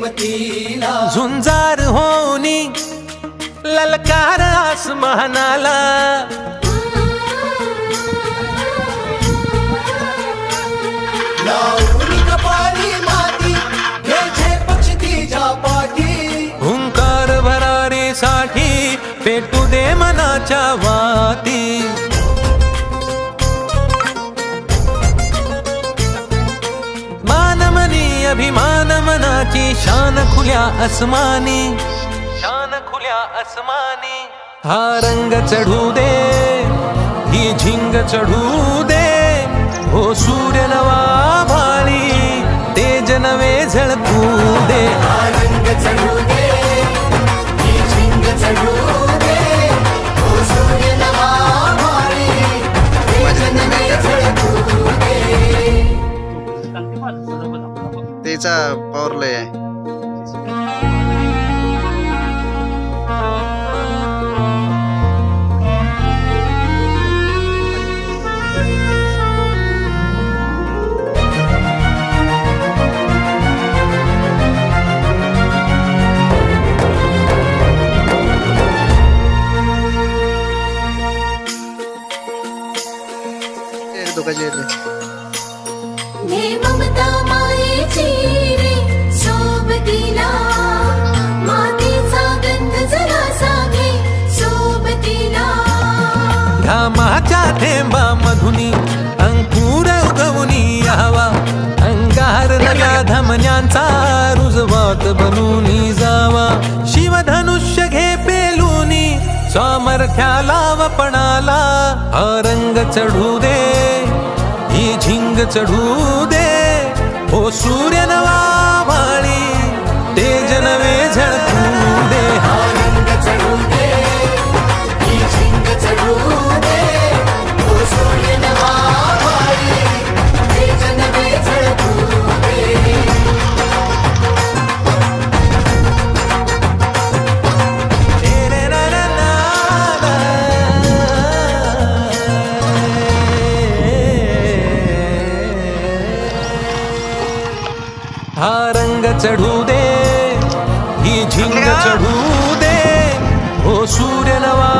रेवतीला झुंजार होनी ललकार आसमानाला लावणी कपाळी माती घे पक्षी तिच्या पाठी हुंकार भरारीसाठी पेटू दे मनाच्या वाती मानमनी अभिमान मनाची शान खुल्या आसमानी शान खुल्या आसमानी हा रंग चढू दे ही झिंग चढू दे हो सूर्य नवा भाळी तेज नवे झळकू दे हा रंग चढू दे ही झिंग चढू दे हो सूर्य नवा भाळी तेज नवे झळकू दे त्याचा पॉवर लय आहे. ममता मायेची रे सोबतीला मातीचा गंध जरासा घे सोबतीला घामाच्या थेंबा मधुनी अंकुर उगवूनी यावा अंगार नव्या धमन्यांचा रुजवात बनूनी जावा शिवधनुष्य घे पेलूनी सामर्थ्याला वपणाला हा रंग चढू दे ही झिंग चढू दे हो सूर्य नवा भाळी तेज नवे झळकू दे हा रंग चढू दे ही झिंग चढू दे हो सूर्य नवा भाळी तेज नवे झळकू दे हा रंग चढू दे ही झिंग चढू दे हो सूर्य नवा